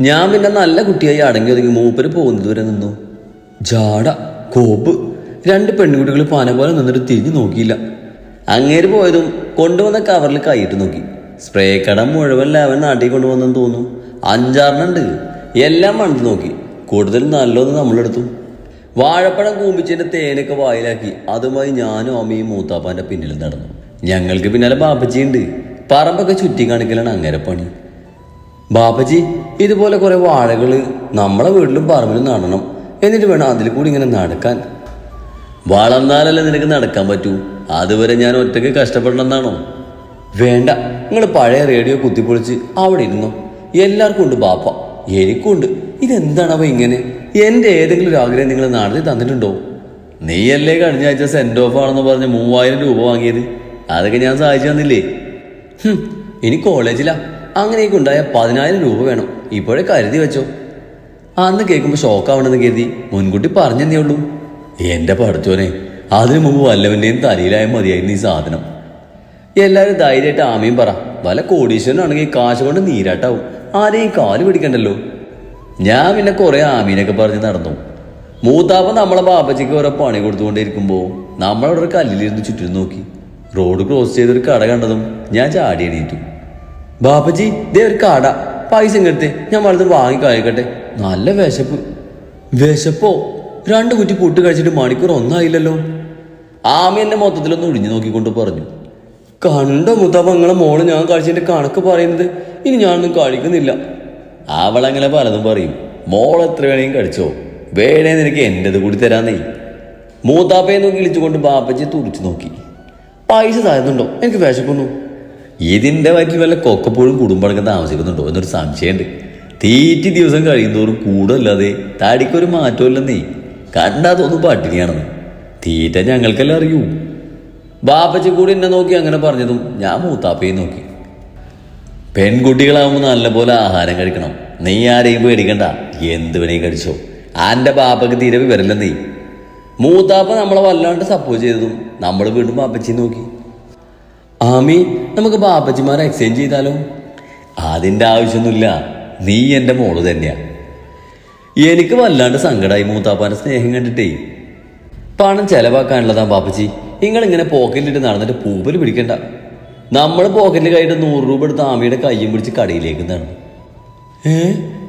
ഞാൻ പിന്നെ നല്ല കുട്ടിയായി അടങ്ങി ഒതുങ്ങി മൂപ്പര് പോകുന്നത് വരെ നിന്നു. ജാട കോപ്പ്. 2 പെൺകുട്ടികൾ പന പോലെ നിന്നിട്ട് തിരിഞ്ഞു നോക്കിയില്ല. അങ്ങേര് പോയതും കൊണ്ടുവന്ന കവറിൽ കൈയിട്ട് നോക്കി. സ്പ്രേ കടം മുഴുവൻ ലാവൻ നാട്ടിൽ കൊണ്ടുവന്നെന്ന് തോന്നുന്നു. 5-6 എല്ലാം മണത്ത് നോക്കി. കൂടുതൽ നല്ലൊന്ന് നമ്മളെടുത്തു. വാഴപ്പഴം കൂമ്പിച്ചതിൻ്റെ തേനൊക്കെ വായിലാക്കി അതുമായി ഞാനും അമ്മയും മൂത്താപ്പാൻ്റെ പിന്നിൽ നടന്നു. ഞങ്ങൾക്ക് പിന്നാലെ ബാപ്പച്ചിയുണ്ട്. പറമ്പൊക്കെ ചുറ്റി കാണിക്കലാണ് അങ്ങേരെ പണി. ബാപ്പച്ചി, ഇതുപോലെ കുറെ വാഴകൾ നമ്മളെ വീട്ടിലും പറമ്പിലും നടണം, എന്നിട്ട് വേണം അതിൽ കൂടി ഇങ്ങനെ നടക്കാൻ. വളർന്നാലല്ലേ നിനക്ക് നടക്കാൻ പറ്റൂ. അതുവരെ ഞാൻ ഒറ്റയ്ക്ക് കഷ്ടപ്പെടണമെന്നാണോ? വേണ്ട, നിങ്ങൾ പഴയ റേഡിയോ കുത്തിപ്പൊളിച്ച് അവിടെ ഇരുന്നോ. എല്ലാവർക്കും ഉണ്ട് ബാപ്പ, എനിക്കുണ്ട്. ഇതെന്താണവ ഇങ്ങനെ? എൻ്റെ ഏതെങ്കിലും ഒരു ആഗ്രഹം നിങ്ങൾ നടത്തി തന്നിട്ടുണ്ടോ? നീയല്ലേ കഴിഞ്ഞ ആഴ്ച സെൻഡ് ഓഫ് ആണെന്ന് പറഞ്ഞ് 3000 രൂപ വാങ്ങിയത്? അതൊക്കെ ഞാൻ സഹായിച്ചു തന്നില്ലേ? ഇനി കോളേജിലാ. അങ്ങനെയൊക്കെ ഉണ്ടായ 10000 രൂപ വേണം. ഇപ്പോഴേ കരുതി വെച്ചോ. അന്ന് കേൾക്കുമ്പോൾ ഷോക്കാവണമെന്ന് കരുതി മുൻകൂട്ടി പറഞ്ഞെന്നേ ഉള്ളൂ. എൻ്റെ പഠിച്ചോനെ, അതിനു മുമ്പ് വല്ലവൻ്റെയും തലയിലായ മതിയായിരുന്നു ഈ സാധനം. എല്ലാവരും ധൈര്യമായിട്ട് ആമയും പറ. വല്ല കോടീശ്വരനാണെങ്കിൽ കാശ് കൊണ്ട് നീരാട്ടാവും. ആരെയും കാല് പിടിക്കണ്ടല്ലോ. ഞാൻ പിന്നെ കുറെ ആമീനൊക്കെ പറഞ്ഞ് നടന്നു. മൂത്താപ്പ നമ്മളെ ബാപ്പച്ചിക്ക് ഓരോ പണി കൊടുത്തുകൊണ്ടിരിക്കുമ്പോൾ നമ്മളവിടെ ഒരു കല്ലിലിരുന്ന് ചുറ്റും നോക്കി. റോഡ് ക്രോസ് ചെയ്തൊരു കട കണ്ടതും ഞാൻ ചാടി എണീറ്റു. ബാപ്പച്ചി, ദേ ഒരു കട, പൈസ ഇങ്ങടുത്ത്, ഞാൻ വലുത് വാങ്ങി കഴിക്കട്ടെ. നല്ല വിശപ്പ്. വിശപ്പോ? 2 കുറ്റി പുട്ട് കഴിച്ചിട്ട് മണിക്കൂർ ഒന്നായില്ലല്ലോ. ആമി എന്നെ മൊത്തത്തിലൊന്ന് ഒഴിഞ്ഞു നോക്കിക്കൊണ്ട് പറഞ്ഞു. കണ്ടോ മുത്താപ്പ, നിങ്ങളെ മോള് ഞാൻ കഴിച്ചതിന്റെ കണക്ക് പറയുന്നത്? ഇനി ഞാനൊന്നും കഴിക്കുന്നില്ല. അവളങ്ങനെ പലതും പറയും. മോൾ എത്ര വേണേലും കഴിച്ചോ, വേണേ നിനക്ക് എൻ്റെത് കൂടി തരാന്നേ. മൂത്താപ്പയെ നോക്കി വിളിച്ചുകൊണ്ട് ബാപ്പച്ചി തുറിച്ചു നോക്കി. പൈസ താഴ്ന്നുണ്ടോ? എനിക്ക് വിശക്കുന്നു. ഇതിൻ്റെ വയറ്റിൽ വല്ല കൊക്കപ്പോഴും കുടുംബടക്കം താമസിക്കുന്നുണ്ടോ എന്നൊരു സംശയമുണ്ട്. തീറ്റി ദിവസം കഴിയുന്നതോറും കൂടല്ലാതെ തടിക്കൊരു മാറ്റമില്ലെന്നേ. കണ്ടാ തോന്നും പട്ടിണിയാണെന്ന്. തീറ്റ ഞങ്ങൾക്കെല്ലാം അറിയൂ. ബാപ്പച്ചി കൂടി എന്നെ നോക്കി അങ്ങനെ പറഞ്ഞതും ഞാൻ മൂത്താപ്പയെ നോക്കി. പെൺകുട്ടികളാവുമ്പോൾ നല്ലപോലെ ആഹാരം കഴിക്കണം. നീ ആരെയും പേടിക്കണ്ട, എന്ത് വേണേയും കഴിച്ചോ. ആൻ്റെ ബാപ്പക്ക് തീരെ വിവരല്ല നീ. മൂത്താപ്പ നമ്മളെ വല്ലാണ്ട് സപ്പോർട്ട് ചെയ്തതും നമ്മൾ വീണ്ടും ബാപ്പച്ചി നോക്കി. ആമി, നമുക്ക് ബാപ്പച്ചിമാരെ എക്സ്ചേഞ്ച് ചെയ്താലോ? അതിൻ്റെ ആവശ്യമൊന്നുമില്ല, നീ എൻ്റെ മോള് തന്നെയാ. എനിക്ക് വല്ലാണ്ട് സങ്കടമായി മൂത്താപ്പാൻ്റെ സ്നേഹം കണ്ടിട്ടേ. പണം ചെലവാക്കാനുള്ളതാ ബാപ്പച്ചി. നിങ്ങളിങ്ങനെ പോക്കറ്റിലിട്ട് നടന്നിട്ട് പൂപ്പൽ പിടിക്കണ്ട. നമ്മൾ പോക്കറ്റിൽ കൈയിട്ട് 100 രൂപ എടുത്ത് ആമിയുടെ കയ്യും പിടിച്ച് കടയിലേക്ക് നടന്നു.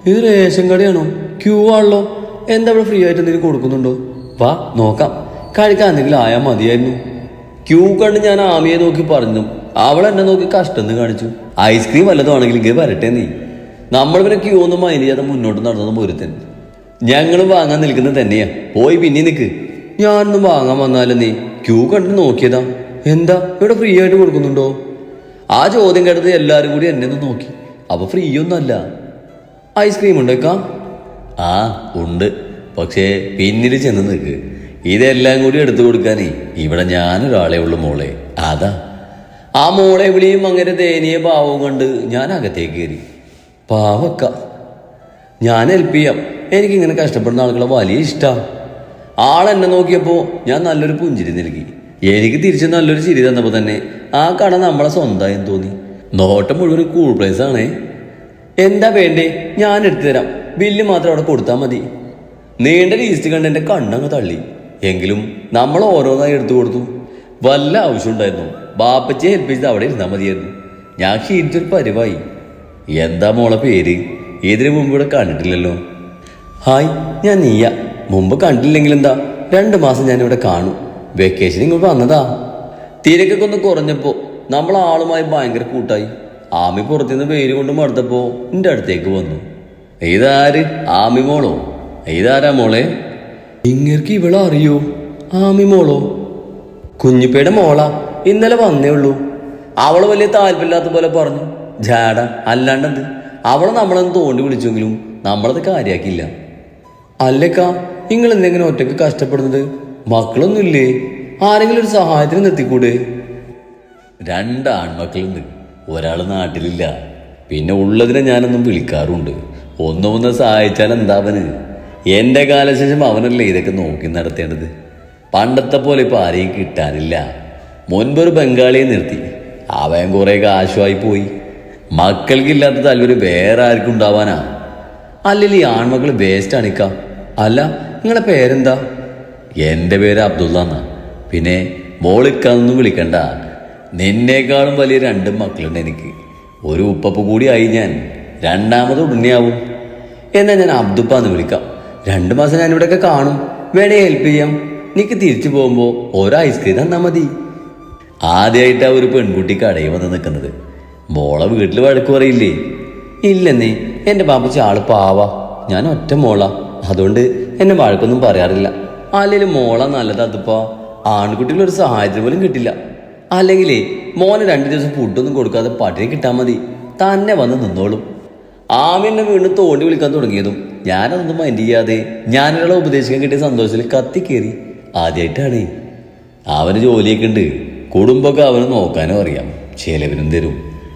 ഇത് റേഷൻ കടയാണോ? ക്യൂ ആണല്ലോ. എന്താ ഇവിടെ ഫ്രീ ആയിട്ട് എന്തെങ്കിലും കൊടുക്കുന്നുണ്ടോ? വാ നോക്കാം. കഴിക്കാൻ എന്തെങ്കിലും ആയാൽ മതിയായിരുന്നു. ക്യൂ കണ്ട് ഞാൻ ആമിയെ നോക്കി പറഞ്ഞു. അവൾ എന്നെ നോക്കി കഷ്ടമെന്ന് കാണിച്ചു. ഐസ്ക്രീം വല്ലതും ആണെങ്കിൽ ഇങ്ങനെ വരട്ടെ നീ. നമ്മൾ പിന്നെ ക്യൂ ഒന്നും മൈൻഡ് ചെയ്യാതെ മുന്നോട്ട് നടന്നതും ഒരുത്തൻ. ഞങ്ങളും വാങ്ങാൻ നിൽക്കുന്നത് തന്നെയാ. പോയി പിന്നെ നിൽക്ക്. ഞാനൊന്നും വാങ്ങാൻ വന്നാലും നീ ക്യൂ കണ്ട് നോക്കിയതാ. എന്താ ഇവിടെ ഫ്രീ ആയിട്ട് കൊടുക്കുന്നുണ്ടോ? ആ ചോദ്യം കേട്ടത് എല്ലാവരും കൂടി എന്നെ ഒന്ന് നോക്കി. അപ്പൊ ഫ്രീ ഒന്നല്ല. ഐസ്ക്രീം ഉണ്ടേക്കാം? ആ ഉണ്ട്, പക്ഷേ പിന്നിൽ ചെന്ന് നിൽക്ക്. ഇതെല്ലാം കൂടി എടുത്തു കൊടുക്കാനേ ഇവിടെ ഞാനൊരാളെ ഉള്ളു മോളെ. അതാ. ആ മോളെ വിളിയും അങ്ങനെ ദയനീയ ഭാവവും കണ്ട് ഞാൻ അകത്തേക്ക് കയറി. പാവക്ക, ഞാൻ ഹെൽപ്പ് ചെയ്യാം. എനിക്കിങ്ങനെ കഷ്ടപ്പെടുന്ന ആളുകളെ വലിയ ഇഷ്ടമാണ്. ആളെന്നെ നോക്കിയപ്പോൾ ഞാൻ നല്ലൊരു പുഞ്ചിരി നൽകി. എനിക്ക് തിരിച്ച് നല്ലൊരു ചിരി തന്നപ്പോൾ തന്നെ ആ കട നമ്മളെ സ്വന്തമായെന്ന് തോന്നി. നോട്ടം മുഴുവൻ കൂൾ പ്രൈസ് ആണേ. എന്താ വേണ്ടേ? ഞാൻ എടുത്തു തരാം. ബില്ല് മാത്രം അവിടെ കൊടുത്താൽ മതി. നീണ്ട ലീസ്റ്റ് കണ്ട് എൻ്റെ കണ്ണങ്ങ് തള്ളി. എങ്കിലും നമ്മൾ ഓരോന്നായി എടുത്തു കൊടുത്തു. വല്ല ആവശ്യം ഉണ്ടായിരുന്നു. ബാപ്പച്ചിയെ ഹെൽപ്പ് ചെയ്ത് അവിടെ ഇരുന്നാൽ മതിയായിരുന്നു. ഞാൻ ക്ഷീണിച്ചൊരു പരിവായി. എന്താ മോളെ പേര്? ഇതിനു മുമ്പ് ഇവിടെ കണ്ടിട്ടില്ലല്ലോ. ഹായ്, ഞാൻ നീയ. മുമ്പ് കണ്ടില്ലെങ്കിൽ എന്താ, 2 മാസം ഞാനിവിടെ കാണും. വെക്കേഷൻ ഇങ്ങോട്ട് വന്നതാ. തിരക്കൊക്കെ ഒന്ന് കുറഞ്ഞപ്പോൾ നമ്മൾ ആളുമായി ഭയങ്കര കൂട്ടായി. ആമി പുറത്തുനിന്ന് വെയിൽ കൊണ്ട് മടുത്തപ്പോൾ എൻ്റെ അടുത്തേക്ക് വന്നു. ഇതാര്? ആമി മോളോ? ഇതാരാ മോളെ? ഇങ്ങേർക്ക് ഇവളെ അറിയോ? ആമി മോളോ? കുഞ്ഞിപ്പയുടെ മോളാ. ഇന്നലെ വന്നേ ഉള്ളൂ. അവള് വലിയ താല്പര്യമില്ലാത്ത പോലെ പറഞ്ഞു. ജാട അല്ലാണ്ടത്. അവളെ നമ്മളൊന്ന് തോണ്ടി വിളിച്ചെങ്കിലും നമ്മളത് കാര്യാക്കില്ല. അല്ലേക്കാ, നിങ്ങൾ എന്തെങ്കിലും ഒറ്റയ്ക്ക് കഷ്ടപ്പെടുന്നത്? മക്കളൊന്നുമില്ലേ? ആരെങ്കിലും ഒരു സഹായത്തിന് നിർത്തിക്കൂടെ? 2 ആൺമക്കളുണ്ട്. ഒരാൾ നാട്ടിലില്ല. പിന്നെ ഉള്ളതിനെ ഞാനൊന്നും വിളിക്കാറുണ്ട്. ഒന്നൊന്ന് സഹായിച്ചാൽ എന്താവന്? എൻ്റെ കാലശേഷം അവനല്ലേ ഇതൊക്കെ നോക്കി നടത്തേണ്ടത്. പണ്ടത്തെ പോലെ ഇപ്പം ആരെയും കിട്ടാനില്ല. മുൻപൊരു ബംഗാളിയെ നിർത്തി. അവൻ കുറേ കാശുമായി പോയി. മക്കൾക്കില്ലാത്ത താല്പര്യം വേറെ ആർക്കും ഉണ്ടാവാനാ? അല്ലെങ്കിൽ ഈ ആൺമക്കൾ വേസ്റ്റാണിക്ക. അല്ല, നിങ്ങളെ പേരെന്താ? എൻ്റെ പേര് അബ്ദുള്ള എന്നാ. പിന്നെ മോളിക്കാന്നൊന്നും വിളിക്കണ്ട. നിന്നേക്കാളും വലിയ 2 മക്കളുണ്ട് എനിക്ക്. ഒരു ഉപ്പപ്പ് കൂടി ആയി ഞാൻ. 2ാമത് ഉടനെയാവും. എന്നാൽ ഞാൻ അബ്ദുപ്പാന്ന് വിളിക്കാം. 2 മാസം ഞാനിവിടെയൊക്കെ കാണും. വേണേ ഹെൽപ്പ് ചെയ്യാം. എനിക്ക് തിരിച്ചു പോകുമ്പോൾ ഓരോ ഐസ്ക്രീം തന്നാൽ മതി. ആദ്യമായിട്ടാണ് ഒരു പെൺകുട്ടി കടയിൽ വന്ന് നിൽക്കുന്നത്. മോളെ വീട്ടിൽ വഴക്ക് പറയില്ലേ? ഇല്ലെന്നേ, എൻ്റെ പാപ്പച്ചി ആള് പാവാ. ഞാൻ ഒറ്റ മോളാ, അതുകൊണ്ട് എന്നെ വഴക്കൊന്നും പറയാറില്ല. അല്ലെങ്കിൽ മോളാ നല്ലത്. അതിപ്പോ ആൺകുട്ടികളൊരു സഹായത്തിന് പോലും കിട്ടില്ല. അല്ലെങ്കിലേ മോനെ 2 ദിവസം ഫുഡൊന്നും കൊടുക്കാതെ പട്ടിണി കിട്ടാൻ മതി. തന്നെ വന്ന് നിന്നോളും. ആമിന്നെ വീണ്ടും തോണ്ടി വിളിക്കാൻ തുടങ്ങിയതും ഞാനതൊന്നും മൈൻഡ് ചെയ്യാതെ ഞാനൊരാളെ ഉപദേശിക്കാൻ കിട്ടിയ സന്തോഷത്തിൽ കത്തിക്കേറി. ആദ്യമായിട്ടാണ്. അവന് ജോലിയൊക്കെ ഉണ്ട്, കുടുംബമൊക്കെ അവന് നോക്കാനും അറിയാം, ചെലവിനും തരും.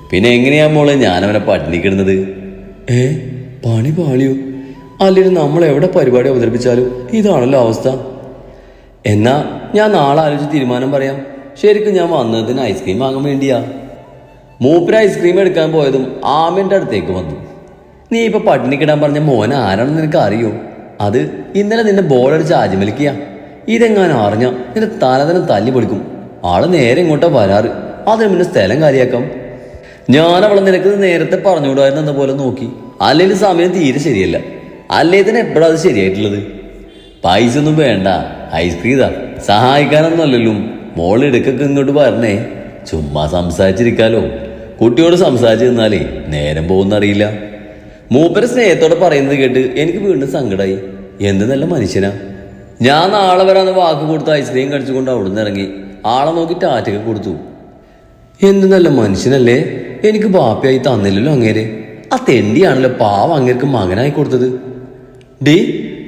പിന്നെ എങ്ങനെയാ മോളെ ഞാനവനെ പട്ടിണിക്കിടുന്നത്? പണി പാളിയോ? അല്ലെങ്കിൽ നമ്മൾ എവിടെ പരിപാടി അവതരിപ്പിച്ചാലും ഇതാണല്ലോ അവസ്ഥ. എന്നാ ഞാൻ നാളെ ആലോചിച്ച് തീരുമാനം പറയാം. ശരിക്കും ഞാൻ വന്നതിന് ഐസ്ക്രീം വാങ്ങാൻ വേണ്ടിയാ. മൂപ്പര് ഐസ്ക്രീം എടുക്കാൻ പോയതും ആമിൻ്റെ അടുത്തേക്ക് വന്നു. നീ ഇപ്പൊ പട്ടിണിക്കിടാൻ പറഞ്ഞ മോൻ ആരാണെന്ന് നിനക്ക് അറിയോ? അത് ഇന്നലെ നിന്നെ ബോളടിച്ച് ആജിമലിക്കുക. ഇതെങ്ങാനും അറിഞ്ഞ നിന്റെ തലതനം തല്ലി പൊളിക്കും. ആള് നേരെ ഇങ്ങോട്ടാ വരാറ്. അതിന് പിന്നെ സ്ഥലം കാര്യാക്കാം. ഞാനവളെ നിനക്ക് നേരത്തെ പറഞ്ഞുകൂടായിരുന്ന പോലെ നോക്കി. അല്ലെങ്കിൽ സമയം തീരെ ശരിയല്ല. അല്ലേ തന്നെ എപ്പോഴാ അത് ശരിയായിട്ടുള്ളത്? പൈസ ഒന്നും വേണ്ട, ഐസ്ക്രീം ഇതാ. സഹായിക്കാനൊന്നും അല്ലല്ലോ. മോളിടക്കൊക്കെ ഇങ്ങോട്ട് പറഞ്ഞേ. ചുമ്മാ സംസാരിച്ചിരിക്കാലോ. കുട്ടിയോട് സംസാരിച്ച് നിന്നാലേ നേരം പോകുന്നറിയില്ല. മൂപ്പര് സ്നേഹത്തോടെ പറയുന്നത് കേട്ട് എനിക്ക് വീണ്ടും സങ്കടമായി. എന്ത് നല്ല മനുഷ്യനാ. ഞാൻ നാളെ വരാന്ന് വാക്ക് കൊടുത്ത് ഐസ്ക്രീം കഴിച്ചുകൊണ്ട് അവിടുന്ന് ഇറങ്ങി. ആളെ നോക്കി ടാറ്റൊക്കെ കൊടുത്തു. എന്ത് നല്ല മനുഷ്യനല്ലേ. എനിക്ക് ബാപ്പയായി തന്നില്ലല്ലോ അങ്ങേരെ. ആ തെണ്ടിയാണല്ലോ പാവം അങ്ങേർക്ക് മകനായി കൊടുത്തത്. ഡീ,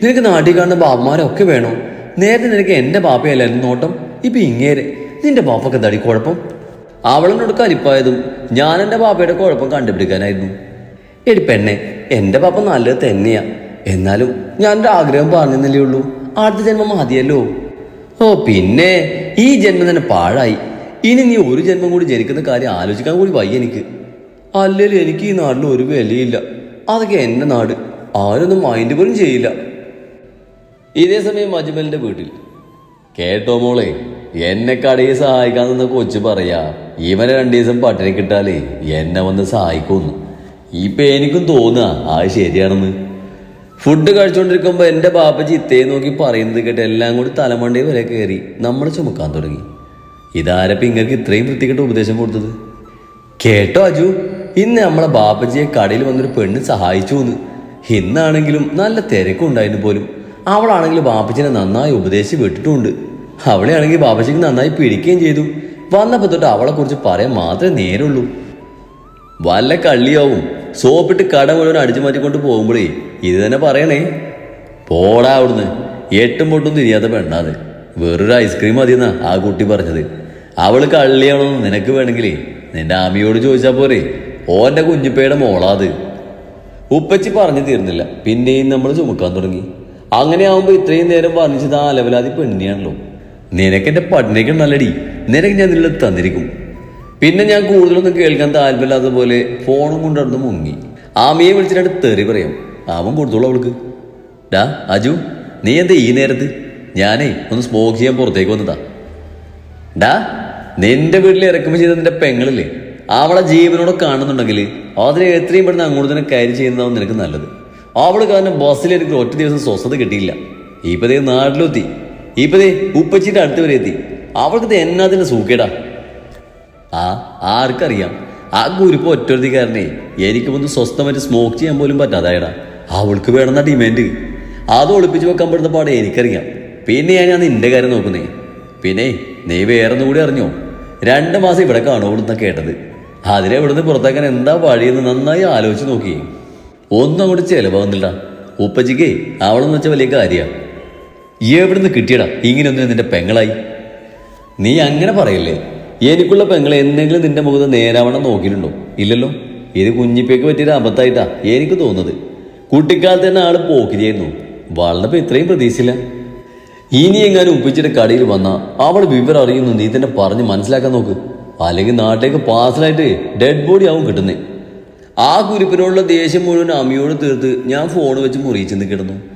നിനക്ക് നാട്ടിൽ കാണുന്ന ബാപ്പമാരൊക്കെ വേണോ? നേരത്തെ നിനക്ക് എൻ്റെ ബാപ്പയല്ലായിരുന്നു നോട്ടം. ഇപ്പൊ ഇങ്ങേരെ. നിന്റെ ബാപ്പൊക്കെ തടി കുഴപ്പം? അവളെന്നോട് കലിപ്പായതും ഞാൻ എൻ്റെ ബാപ്പയുടെ കുഴപ്പം കണ്ടുപിടിക്കാനായിരുന്നു. എടി പെണ്ണെ, എൻ്റെ പാപ്പ നല്ലത് തന്നെയാ. എന്നാലും ഞാനൊരു ആഗ്രഹം പറഞ്ഞെന്നല്ലേ ഉള്ളൂ. അടുത്ത ജന്മം മതിയല്ലോ. ഓ പിന്നെ ഈ ജന്മം തന്നെ പാഴായി. ഇനി നീ ഒരു ജന്മം കൂടി ജനിക്കുന്ന കാര്യം ആലോചിക്കാൻ കൂടി വയ്യ എനിക്ക്. അല്ലെങ്കിൽ എനിക്ക് ഈ നാട്ടിൽ ഒരു വിലയില്ല. അതൊക്കെ എൻ്റെ നാട്. ആരൊന്നും മൈൻഡ് പോലും ചെയ്യില്ല. ഇതേ സമയം അജ്മലിന്റെ വീട്ടിൽ. കേട്ടോ മോളെ, എന്നെ കടയിൽ സഹായിക്കാൻ നിന്ന കൊച്ചു പറയാ ഇവനെ 2 ദിവസം പട്ടിണി കിട്ടാലേ എന്നെ വന്ന് സഹായിക്കുമെന്ന്. ഇപ്പൊ എനിക്കും തോന്നുക അത് ശരിയാണെന്ന്. ഫുഡ് കഴിച്ചുകൊണ്ടിരിക്കുമ്പോ എൻ്റെ ബാപ്പച്ചി ഇത്തേ നോക്കി പറയുന്നത് കേട്ട് എല്ലാം കൂടി തലമണ്ടേ വരെ കയറി നമ്മൾ ചുമക്കാൻ തുടങ്ങി. ഇതാരപ്പം ഇങ്ങൾക്ക് ഇത്രയും വൃത്തികെട്ട ഉപദേശം കൊടുത്തത്? കേട്ടോ അജു, ഇന്ന് നമ്മളെ ബാപ്പച്ചിയെ കടയിൽ വന്നൊരു പെണ്ണ് സഹായിച്ചു എന്ന്. ഇന്നാണെങ്കിലും നല്ല തിരക്കുണ്ടായിരുന്നു പോലും. അവളാണെങ്കിൽ ബാപ്പച്ചിനെ നന്നായി ഉപദേശിച്ച് വിട്ടിട്ടുമുണ്ട്. അവളെയാണെങ്കിൽ ബാപ്പച്ചിക്ക് നന്നായി പിടിക്കുകയും ചെയ്തു. വന്നപ്പോൾ തൊട്ട് അവളെ കുറിച്ച് പറയാൻ മാത്രമേ നേരുള്ളൂ. വല്ല കള്ളിയാവും. സോപ്പിട്ട് കട മുഴുവൻ അടിച്ചു മാറ്റിക്കൊണ്ട് പോകുമ്പോഴേ ഇത് തന്നെ പറയണേ. പോടാ അവിടുന്ന്. 8 പൊട്ടും തിരിയാത്ത പെണ്ണാത്. വേറൊരു ഐസ്ക്രീം മതിയെന്നാ ആ കുട്ടി പറഞ്ഞത്. അവള് കള്ളിയാണെന്ന് നിനക്ക് വേണമെങ്കിലേ നിന്റെ ആമിയോട് ചോദിച്ചാൽ പോരെ. ഓന്റെ കുഞ്ഞിപ്പയുടെ മോളാത്. ഉപ്പച്ചി പറഞ്ഞു തീർന്നില്ല. പിന്നെയും നമ്മൾ ചുമക്കാൻ തുടങ്ങി. അങ്ങനെ ആവുമ്പോ ഇത്രയും നേരം പറഞ്ഞത് ആ ലെവലാതി പെണ്ണിയാണല്ലോ. നിനക്കെന്റെ പട്ടിണിക്ക് നല്ലടി. നിനക്ക് ഞാൻ നിന്നിൽ തന്നിരിക്കും. പിന്നെ ഞാൻ കൂടുതലൊന്നും കേൾക്കാൻ താല്പര്യമില്ലാത്ത പോലെ ഫോണും കൊണ്ടുവന്ന് മുങ്ങി. ആമിയെ വിളിച്ചിട്ട് തെറി പറയാം. അവൻ കൊടുത്തോളൂ അവൾക്ക്. ഡാ അജു, നീ എന്താ ഈ നേരത്ത്? ഞാനേ ഒന്ന് സ്മോക്ക് ചെയ്യാൻ പുറത്തേക്ക് വന്നതാ. ഡാ, നിന്റെ വീട്ടിൽ ഇറക്കുമ്പോൾ ചെയ്ത നിന്റെ പെങ്ങളില്ലേ, അവളെ ജീവനോടെ കാണുന്നുണ്ടെങ്കിൽ അതിനെ എത്രയും പെട്ടെന്ന് അങ്ങോട്ട് തന്നെ കയറി ചെയ്യുന്നതാവും നിനക്ക് നല്ലത്. അവള് കാരണം ബസ്സിൽ എനിക്ക് 1 ദിവസം സ്വസ്ഥത കിട്ടിയില്ല. ഇപ്പതേ നാട്ടിലെത്തി. ഇപ്പതേ ഉപ്പച്ചിന്റെ അടുത്ത് വരെ എത്തി. അവൾക്ക് എന്നാതിന്റെ സൂക്കേടാ. ആർക്കറിയാം. ആ കുരിപ്പ് ഒറ്റൊരുത്തിക്കാരനെ എനിക്ക് ഒന്ന് സ്വസ്ഥമായിട്ട് സ്മോക്ക് ചെയ്യാൻ പോലും പറ്റാതായടാ. അവൾക്ക് വേണമെന്ന ഡിമാൻഡ്. അത് ഒളിപ്പിച്ച് വെക്കാൻ പെടുന്ന പാടെ എനിക്കറിയാം. പിന്നെ ഞാൻ നിന്റെ കാര്യം നോക്കുന്നേ. പിന്നെ നീ വേറൊന്നും കൂടി അറിഞ്ഞോ? 2 മാസം ഇവിടെ കാണുമോ ഇവിടുന്ന് കേട്ടത്. അതിനെ ഇവിടുന്ന് പുറത്താക്കാൻ എന്താ വഴിയെന്ന് നന്നായി ആലോചിച്ച് നോക്കി. ഒന്നും അങ്ങോട്ട് ചിലവാകുന്നില്ല. ഉപ്പച്ചിക്ക് അവളെന്ന് വെച്ചാൽ വലിയ കാര്യമാണ്. എവിടുന്ന് കിട്ടിയടാ ഇങ്ങനെയൊന്നും നിന്റെ പെങ്ങളായി? നീ അങ്ങനെ പറയല്ലേ. എനിക്കുള്ള പെങ്ങളെ എന്തെങ്കിലും നിന്റെ മുഖത്ത് നേരാവണ്ണം നോക്കിയിട്ടുണ്ടോ? ഇല്ലല്ലോ. ഇത് കുഞ്ഞിപ്പേക്ക് പറ്റിയൊരു അബദ്ധമായിട്ടാ എനിക്ക് തോന്നുന്നത്. കുട്ടിക്കാലത്ത് തന്നെ ആള് പോക്കിരിയായിരുന്നു. വളർന്നപ്പോ ഇത്രയും പ്രതീക്ഷയില്ല. ഇനി എങ്ങാനും ഉപ്പിച്ചിട്ട് കടയിൽ വന്നാ അവൾ വിവരം അറിയുന്നു നീ തന്നെ പറഞ്ഞ് മനസ്സിലാക്കാൻ നോക്ക്. അല്ലെങ്കിൽ നാട്ടിലേക്ക് പാർസലായിട്ട് ഡെഡ് ബോഡി ആവും കിട്ടുന്നേ. ആ കുരിപ്പിനോടുള്ള ദേഷ്യം മുഴുവൻ അമ്മിയോട് തീർത്ത് ഞാൻ ഫോൺ വെച്ച് മുറിയിച്ചെന്ന് കിടന്നു.